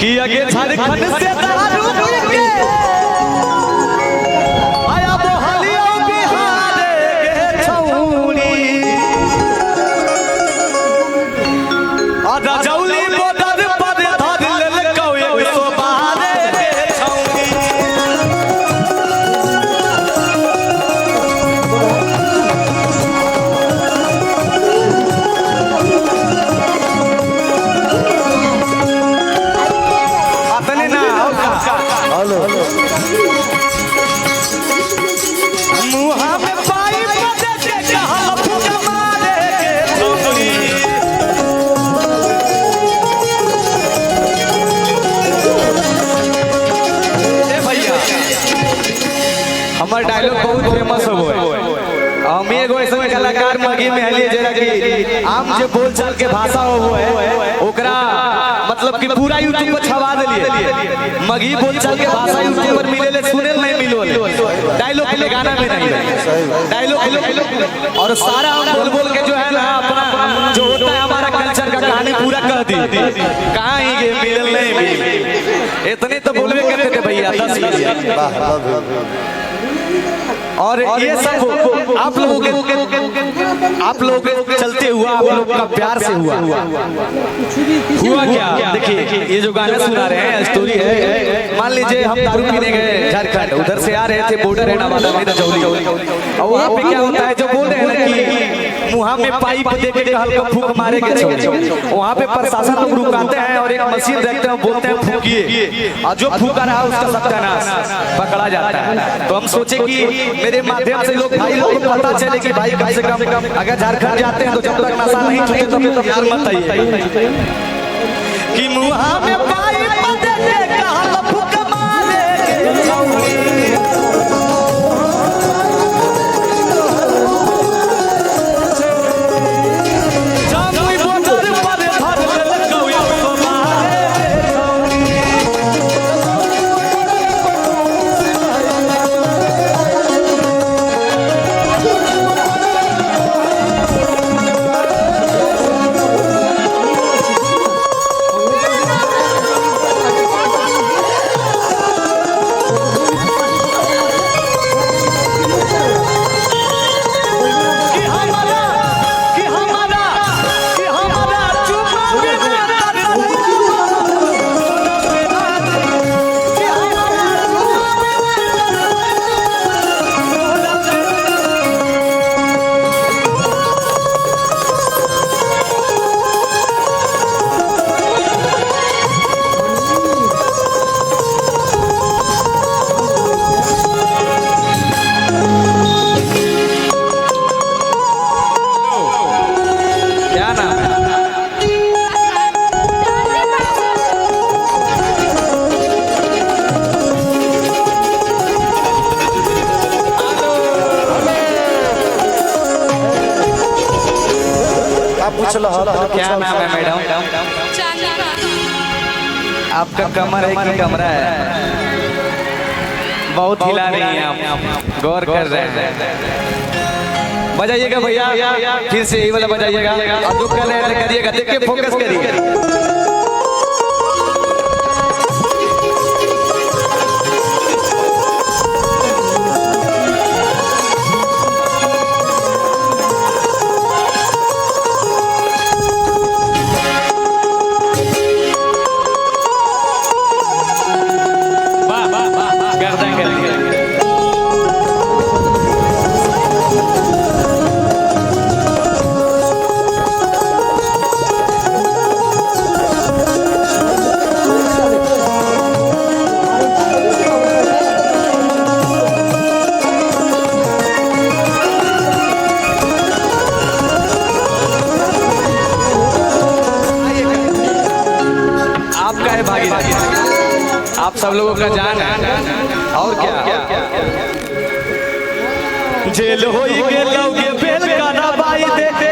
कि आगे झारखंड से दारू पी के आया मोहलिया बिहार के छौनी आधा जौली बॉर्डर पर धर ललकौ 112 के छौनी अपने ना हेलो मुहा में पाई बजे के कहल फुक मारे के छौनी ए भैया हमार डायलॉग बहुत फेमस हो गए हम एगो ऐसा कलाकार मगी में हलिए जरा कि आम जे बोलचाल के भाषा हो है ओकरा मतलब कि पूरा यूट्यूब पर छवा देलिए मगी बोलचाल के भाषा यूट्यूब पर मिलेले सुने नहीं मिलो डायलॉग के गाना में नहीं डायलॉग और सारा हम बोल बोल के जो है ना अपना जो होता है हमारा कल्चर का कहानी पूरा कह दी कहाँ ही गए मिल नहीं मिल इतने तो बोलवे करते थे भैया 10 और ये सब आप लोगों के चलते हुआ आप लोग का प्यार से हुआ क्या देखिए ये जो गाना सुना रहे हैं स्टोरी है मान लीजिए हम दारू पीने गए झारखंड उधर से आ रहे थे बॉर्डर है नवादा में जौली और वहाँ पे क्या होता है जो बोल रहे हैं ना कि मुँह में पाइप दे के हल्का फूंक मारे के वहाँ पे प्रशासन लोग रुकाते हैं और एक मशीन देखते हैं बोलते हैं फूकिए और जो फूका रहा उसका सत्यानाश पकड़ा जाता है। तो हम सोचे कि मेरे माध्यम से लोग भाई लोग पता चले कि भाई कम से कम अगर झारखंड जाते हैं तो जब तक नशा नहीं छूटे तो यार मत आइए कि मुँह में पाइप दे के कहल फूक मारे के छौनी क्या नाम है मैडम? आपका कमर है कि कमरा है? बहुत हिला रही हैं आप, गौर कर रहे हैं। बजाइएगा भैया, फिर से यही वाला बजाइएगा। अब जो कर रहे हैं करिएगा, देखिए फोकस करिए। आप सब लोगों का जान है और क्या जेल होई गेल बेल का दवाई दे